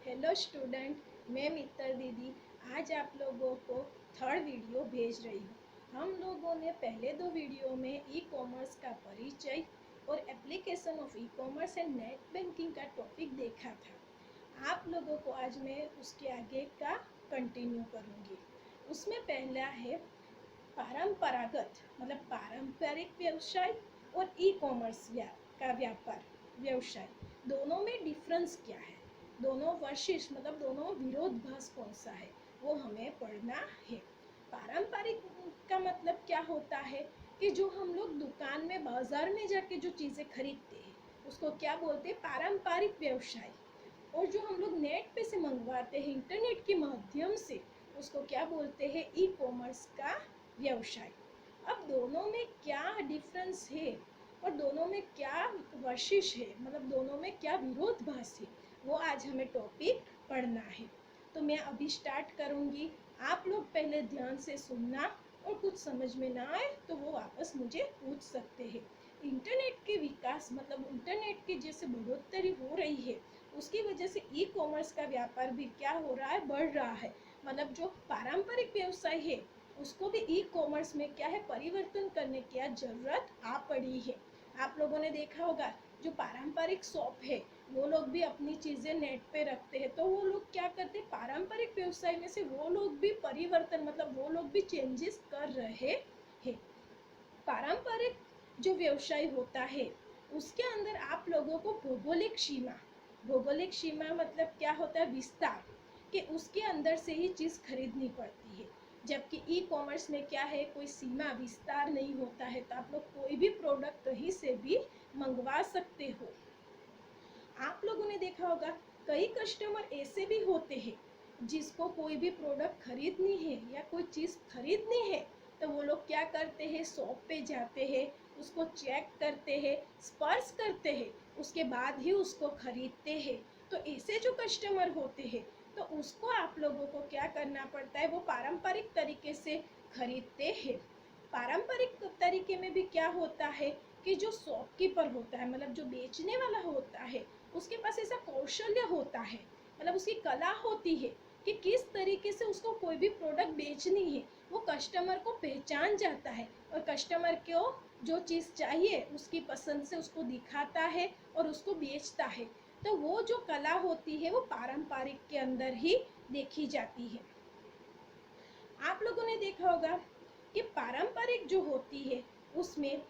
Hello student, मैं मित्तर दीदी आज आप लोगों को थर्ड वीडियो भेज रही हूँ। हम लोगों ने पहले दो वीडियो में ई कॉमर्स का परिचय और application of e commerce and net banking का टॉपिक देखा था। आप लोगों को आज मैं उसके आगे का कंटिन्यू करूँगी। उसमें पहला है परंपरागत मतलब पारंपरिक व्यवसाय और ई कॉमर्स का व्यापार व्यवसाय, दोनों में डिफरेंस क्या है, दोनों वर्षिश मतलब दोनों विरोधाभास कौन सा है, वो हमें पढ़ना है। पारंपरिक का मतलब क्या होता है कि जो हम लोग दुकान में बाजार में जाके जो चीज़ें खरीदते हैं उसको क्या बोलते हैं, पारंपरिक व्यवसाय। और जो हम लोग नेट पे से मंगवाते हैं इंटरनेट के माध्यम से, उसको क्या बोलते हैं, ई कॉमर्स का व्यवसाय। अब दोनों में क्या डिफरेंस है और दोनों में क्या वर्षिश है, मतलब दोनों में क्या विरोधाभास है, वो आज हमें टॉपिक पढ़ना है। तो मैं अभी स्टार्ट करूँगी, आप लोग पहले ध्यान से सुनना और कुछ समझ में ना आए तो वो वापस मुझे पूछ सकते हैं। इंटरनेट के विकास मतलब इंटरनेट की जैसे बढ़ोतरी हो रही है, उसकी वजह से ई कॉमर्स का व्यापार भी क्या हो रहा है, बढ़ रहा है। मतलब जो पारंपरिक व्यवसाय है उसको भी ई कॉमर्स में क्या है, परिवर्तन करने की जरूरत आ पड़ी है। आप लोगों ने देखा होगा जो पारंपरिक शॉप है वो लोग भी अपनी चीज़ें नेट पे रखते हैं, तो वो लोग क्या करते हैं, पारंपरिक व्यवसाय में से वो लोग भी परिवर्तन मतलब वो लोग भी चेंजेस कर रहे हैं। पारंपरिक जो व्यवसाय होता है उसके अंदर आप लोगों को भौगोलिक सीमा मतलब क्या होता है, विस्तार, कि उसके अंदर से ही चीज़ खरीदनी पड़ती है। जबकि ई कॉमर्स में क्या है, कोई सीमा विस्तार नहीं होता है, तो आप लोग कोई भी प्रोडक्ट कहीं से भी मंगवा सकते हो। आप लोगों ने देखा होगा कई कस्टमर ऐसे भी होते हैं जिसको कोई भी प्रोडक्ट खरीदनी है या कोई चीज़ खरीदनी है, तो वो लोग क्या करते हैं, शॉप पे जाते हैं, उसको चेक करते हैं, स्पर्श करते हैं, उसके बाद ही उसको खरीदते हैं। तो ऐसे जो कस्टमर होते हैं तो उसको आप लोगों को क्या करना पड़ता है, वो पारंपरिक तरीके से खरीदते हैं। पारंपरिक तरीके में भी क्या होता है कि जो शॉपकीपर होता है मतलब जो बेचने वाला होता है उसके पास ऐसा कौशल्य होता है, मतलब उसकी कला होती है कि किस तरीके से उसको कोई भी प्रोडक्ट बेचनी है। वो कस्टमर को पहचान जाता है और कस्टमर को जो चीज़ चाहिए उसकी पसंद से उसको दिखाता है और उसको बेचता है। तो वो जो कला होती है वो पारंपरिक के अंदर ही देखी जाती है। आप लोगों ने देखा होगा कि पारंपरिक जो होती है उसमें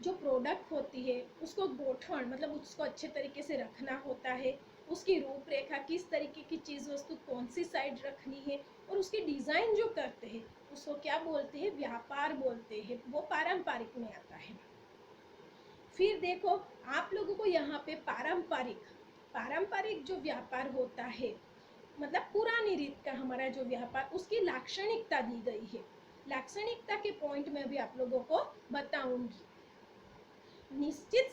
जो प्रोडक्ट होती है उसको गोठन मतलब उसको अच्छे तरीके से रखना होता है, उसकी रूपरेखा किस तरीके की चीज़ वस्तु कौन सी साइड रखनी है और उसकी डिज़ाइन जो करते हैं उसको क्या बोलते हैं, व्यापार बोलते हैं। वो पारंपरिक में आता है। फिर देखो आप लोगों को यहाँ पे पारंपरिक जो व्यापार होता है मतलब पुरानी रीत का हमारा जो व्यापार, उसकी लाक्षणिकता दी गई है। लाक्षणिकता के पॉइंट में भी आप लोगों को बताऊंगी। निश्चित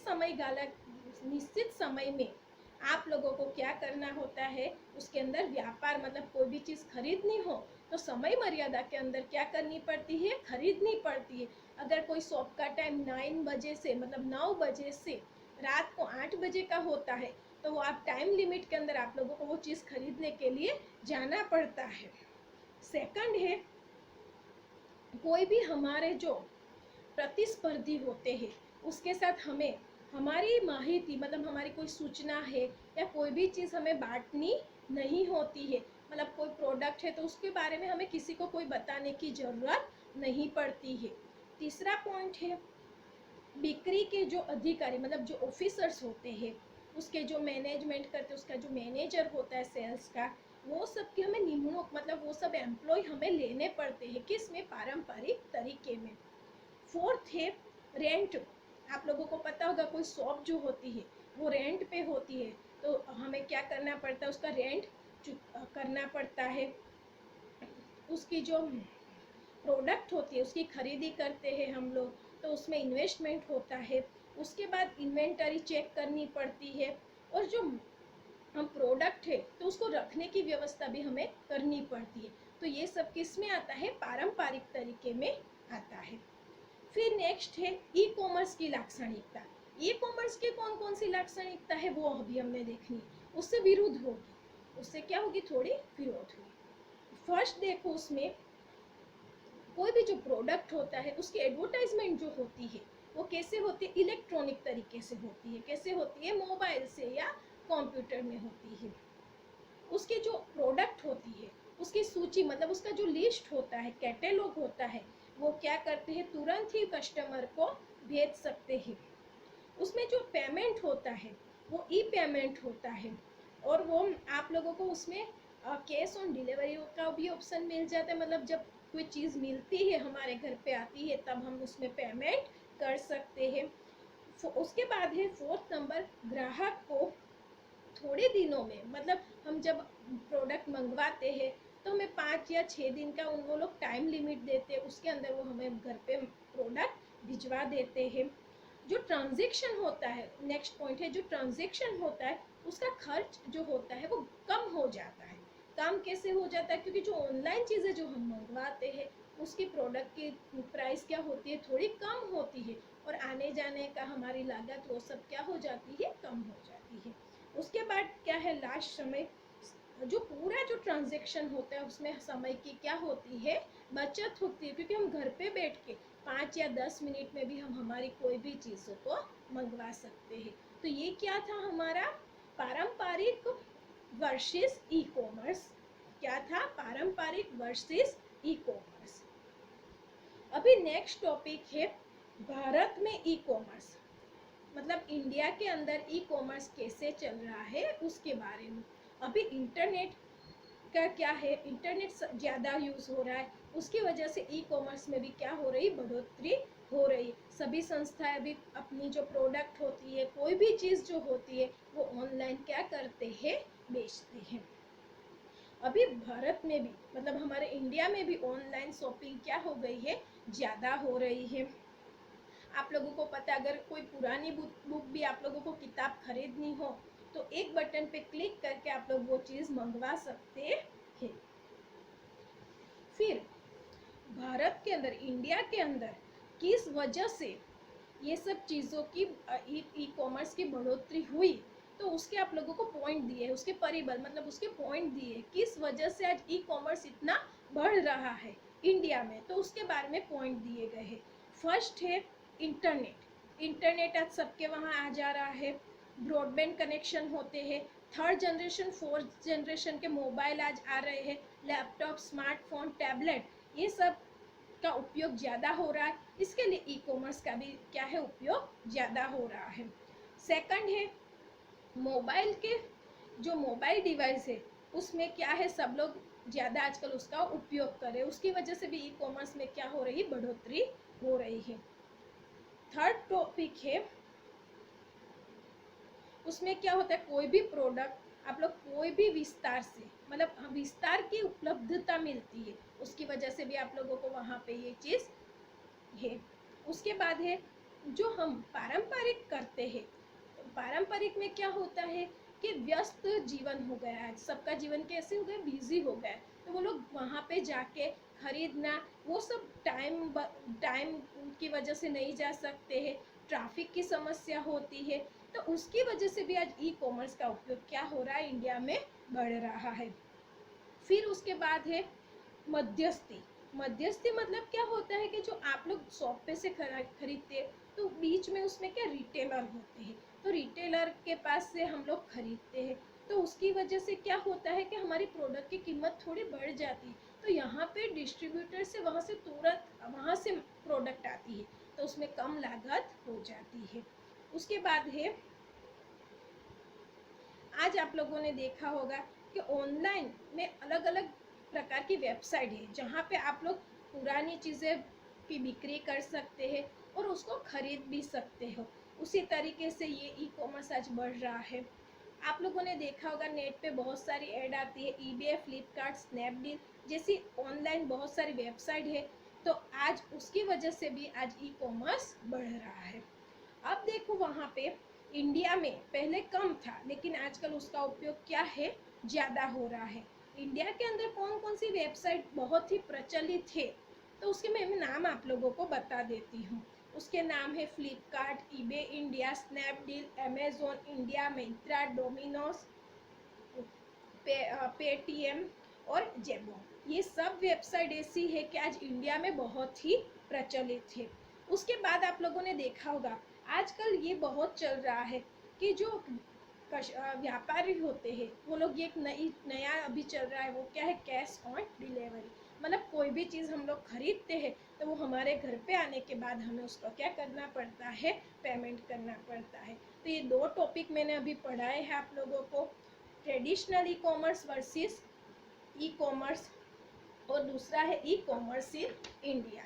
समय में आप लोगों को क्या करना होता है, उसके अंदर व्यापार मतलब कोई भी चीज़ खरीदनी हो तो समय मर्यादा के अंदर क्या करनी पड़ती है, खरीदनी पड़ती है। अगर कोई शॉप का टाइम 9 बजे से मतलब 9 बजे से रात को 8 बजे का होता है तो वो आप टाइम लिमिट के अंदर आप लोगों को वो चीज़ खरीदने के लिए जाना पड़ता है। सेकंड है, कोई भी हमारे जो प्रतिस्पर्धी होते हैं उसके साथ हमें हमारी माहिती मतलब हमारी कोई सूचना है या कोई भी चीज़ हमें बांटनी नहीं होती है। मतलब कोई प्रोडक्ट है तो उसके बारे में हमें किसी को कोई बताने की ज़रूरत नहीं पड़ती है। तीसरा पॉइंट है, बिक्री के जो अधिकारी मतलब जो ऑफिसर्स होते हैं, उसके जो मैनेजमेंट करते हैं, उसका जो मैनेजर होता है सेल्स का, वो सब की हमें निमणूक मतलब वो सब एम्प्लॉय हमें लेने पड़ते हैं, किसमें, पारंपरिक तरीके में। फोर्थ है रेंट। आप लोगों को पता होगा कोई शॉप जो होती है वो रेंट पे होती है, तो हमें क्या करना पड़ता है, उसका रेंट करना पड़ता है। उसकी जो प्रोडक्ट होती है उसकी खरीदी करते हैं हम लोग, तो उसमें इन्वेस्टमेंट होता है। उसके बाद इन्वेंटरी चेक करनी पड़ती है और जो हम प्रोडक्ट है तो उसको रखने की व्यवस्था भी हमें करनी पड़ती है। तो ये सब किस में आता है, पारंपरिक तरीके में आता है। फिर नेक्स्ट है ई कॉमर्स की लाक्षणिकता। ई कॉमर्स की कौन कौन सी लाक्षणिकता है वो अभी हमने देखनी है, उससे विरुद्ध होगी। उससे क्या होगी, थोड़ी विरोध हुई। फर्स्ट देखो, उसमें कोई भी जो प्रोडक्ट होता है उसकी एडवर्टाइजमेंट जो होती है वो कैसे होती है, इलेक्ट्रॉनिक तरीके से होती है। कैसे होती है, मोबाइल से या कंप्यूटर में होती है। उसकी जो प्रोडक्ट होती है उसकी सूची, मतलब उसका जो लिस्ट होता है, कैटेलॉग होता है, वो क्या करते हैं, तुरंत ही कस्टमर को भेज सकते हैं। उसमें जो पेमेंट होता है वो ई पेमेंट होता है, और वो आप लोगों को उसमें कैश ऑन डिलीवरी का भी ऑप्शन मिल जाता है। मतलब जब कोई चीज़ मिलती है, हमारे घर पे आती है, तब हम उसमें पेमेंट कर सकते हैं। उसके बाद है फोर्थ नंबर, ग्राहक को थोड़े दिनों में, मतलब हम जब प्रोडक्ट मंगवाते हैं तो हमें 5 या 6 दिन का वो लोग टाइम लिमिट देते हैं, उसके अंदर वो हमें घर पे प्रोडक्ट भिजवा देते हैं। जो ट्रांजैक्शन होता है, नेक्स्ट पॉइंट है, जो ट्रांजैक्शन होता है उसका खर्च जो होता है वो कम हो जाता है। काम कैसे हो जाता है, क्योंकि जो ऑनलाइन चीज़ें जो हम मंगवाते हैं उसकी प्रोडक्ट की प्राइस क्या होती है, थोड़ी कम होती है, और आने जाने का हमारी लागत वो सब क्या हो जाती है, कम हो जाती है। उसके बाद क्या है, लास्ट समय, जो पूरा जो ट्रांजैक्शन होता है उसमें समय की क्या होती है, बचत होती है, क्योंकि हम घर पे बैठ के 5 या 10 मिनट में भी हम हमारी कोई भी चीज़ों को मंगवा सकते हैं। तो ये क्या था हमारा पारंपरिक वर्सेस ई कॉमर्स। क्या था, पारंपरिक वर्सेस ई कॉमर्स। अभी नेक्स्ट टॉपिक है भारत में ई कॉमर्स, मतलब इंडिया के अंदर ई कॉमर्स कैसे चल रहा है उसके बारे में। अभी इंटरनेट का क्या है, इंटरनेट ज़्यादा यूज़ हो रहा है, उसकी वजह से ई कॉमर्स में भी क्या हो रही, बढ़ोतरी हो रही। सभी संस्थाएं भी अपनी जो प्रोडक्ट होती है, कोई भी चीज़ जो होती है वो ऑनलाइन क्या करते हैं, बेचते हैं। अभी भारत में भी, मतलब हमारे इंडिया में भी ऑनलाइन शॉपिंग क्या हो गई है, ज़्यादा हो रही है। आप लोगों को पता है, अगर कोई पुरानी बुक भी आप लोगों को किताब खरीदनी हो तो एक बटन पे क्लिक करके आप लोग वो चीज़ मंगवा सकते हैं। फिर भारत के अंदर, इंडिया के अंदर किस वजह से ये सब चीज़ों की ई कॉमर्स की बढ़ोतरी हुई, तो उसके आप लोगों को पॉइंट दिए, उसके परिबल, मतलब उसके पॉइंट दिए, किस वजह से आज ई कॉमर्स इतना बढ़ रहा है इंडिया में, तो उसके बारे में पॉइंट दिए गए हैं। फर्स्ट है इंटरनेट। इंटरनेट आज सबके वहाँ आ जा रहा है, ब्रॉडबैंड कनेक्शन होते हैं, थर्ड जनरेशन फोर्थ जनरेशन के मोबाइल आज आ रहे हैं, लैपटॉप, स्मार्टफोन, टैबलेट, ये सब का उपयोग ज़्यादा हो रहा है। इसके लिए ई कॉमर्स का भी क्या है, उपयोग ज़्यादा हो रहा है। सेकंड है मोबाइल के, जो मोबाइल डिवाइस है उसमें क्या है, सब लोग ज़्यादा आजकल उसका उपयोग करें, उसकी वजह से भी ई कॉमर्स में क्या हो रही, बढ़ोतरी हो रही है। थर्ड टॉपिक है, उसमें क्या होता है, कोई भी प्रोडक्ट आप लोग कोई भी विस्तार से, मतलब विस्तार की उपलब्धता मिलती है, उसकी वजह से भी आप लोगों को वहाँ पे ये चीज़ है। उसके बाद है जो हम पारंपरिक करते हैं, तो पारंपरिक में क्या होता है कि व्यस्त जीवन हो गया है, सबका जीवन कैसे हो गया, बिजी हो गया है, तो वो लोग वहाँ पे जाके खरीदना, वो सब टाइम की वजह से नहीं जा सकते हैं, ट्रैफिक की समस्या होती है, तो उसकी वजह से भी आज ई कॉमर्स का उपयोग क्या हो रहा है, इंडिया में बढ़ रहा है। फिर उसके बाद है मध्यस्थी। मध्यस्थी मतलब क्या होता है कि जो आप लोग शॉप पे से खरीदते हैं तो बीच में उसमें क्या रिटेलर होते हैं, तो रिटेलर के पास से हम लोग खरीदते हैं, तो उसकी वजह से क्या होता है कि हमारी प्रोडक्ट की कीमत थोड़ी बढ़ जाती है, तो यहाँ पे डिस्ट्रीब्यूटर से वहाँ से तुरंत वहाँ से प्रोडक्ट आती है, तो उसमें कम लागत हो जाती है। उसके बाद है, आज आप लोगों ने देखा होगा कि ऑनलाइन में अलग अलग प्रकार की वेबसाइट है जहाँ पे आप लोग पुरानी चीज़ें की बिक्री कर सकते हैं और उसको खरीद भी सकते हो। उसी तरीके से ये ई कॉमर्स आज बढ़ रहा है। आप लोगों ने देखा होगा नेट पे बहुत सारी ऐड आती है, ईबे, फ्लिपकार्ट, स्नैपडील जैसी ऑनलाइन बहुत सारी वेबसाइट है, तो आज उसकी वजह से भी आज ई कॉमर्स बढ़ रहा है। अब देखो वहाँ पे इंडिया में पहले कम था, लेकिन आजकल उसका उपयोग क्या है, ज़्यादा हो रहा है। इंडिया के अंदर कौन कौन सी वेबसाइट बहुत ही प्रचलित है, तो उसके मैं नाम आप लोगों को बता देती हूँ। उसके नाम है Flipkart, eBay India, Snapdeal, Amazon India, Myntra, Domino's, Paytm और जेबोंग। ये सब वेबसाइट ऐसी है कि आज इंडिया में बहुत ही प्रचलित है। उसके बाद आप लोगों ने देखा होगा आजकल ये बहुत चल रहा है कि जो व्यापारी होते हैं वो लोग, ये एक नया अभी चल रहा है, वो क्या है, कैश ऑन डिलीवरी। मतलब कोई भी चीज़ हम लोग खरीदते हैं तो वो हमारे घर पे आने के बाद हमें उसको क्या करना पड़ता है, पेमेंट करना पड़ता है। तो ये दो टॉपिक मैंने अभी पढ़ाए हैं आप लोगों को, traditional e commerce versus e commerce, और दूसरा है ई कॉमर्स इन इंडिया।